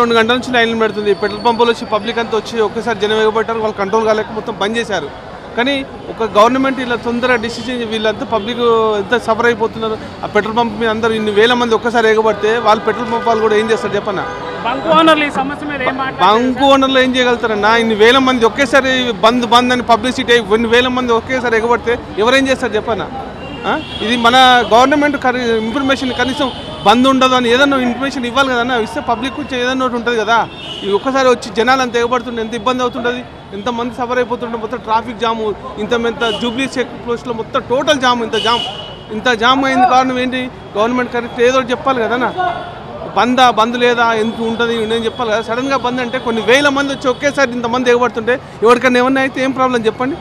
2 గంటల నుంచి లైన్లు పెడుతుంది. పెట్రోల్ పంపులు వచ్చి పబ్లిక్ అంతా వచ్చి ఒకేసారి జనం ఎగబట్టారు. వాళ్ళు కంట్రోల్ కాలేక మొత్తం బంద్ చేశారు. కానీ ఒక గవర్నమెంట్ ఇలా తొందరగా డిసిషన్ వీళ్ళంతా పబ్లిక్ ఎంత సఫర్ అయిపోతున్నారు. ఆ పెట్రోల్ పంప్ మీద అందరూ ఇన్ని వేల మంది ఒక్కసారి ఎగబడితే వాళ్ళు పెట్రోల్ పంప్ వాళ్ళు కూడా ఏం చేస్తారు చెప్పన్నా? బంకు ఓనర్లు ఏం చేయగలుగుతారన్నా? ఇన్ని వేల మంది ఒకేసారి బంద్ అని పబ్లిసిటీ అయ్యి ఇన్ని వేల మంది ఒకేసారి ఎగబడితే ఎవరేం చేస్తారు చెప్పన్నా? ఇది మన గవర్నమెంట్ ఇన్ఫర్మేషన్ కనీసం బంద్ ఉండదు అని ఏదైనా ఇన్ఫర్మేషన్ ఇవ్వాలి కదన్నా. ఇస్తే పబ్లిక్ ఏదైనా ఒకటి ఉంటుంది కదా. ఇది ఒక్కసారి వచ్చి జనాలు అంత ఎగబడుతుంటే ఎంత ఇబ్బంది అవుతుంటుంది, ఎంతమంది సఫర్ అయిపోతుంటే. మొత్తం ట్రాఫిక్ జాము ఇంత జూబ్లీ చెక్ పోస్ట్లో మొత్తం టోటల్ జామ్ ఇంత జామ్ అయింది. కారణం ఏంటి? గవర్నమెంట్ కరెక్ట్ ఏదో చెప్పాలి కదన్నా. బంద్ లేదా ఎంత ఉంటుంది నేను చెప్పాలి కదా. సడన్గా బంద్ అంటే కొన్ని వేల మంది వచ్చి ఒకేసారి ఇంతమంది ఎగబడుతుంటే ఎవరికైనా ఏమన్నా అయితే ఏం ప్రాబ్లం చెప్పండి.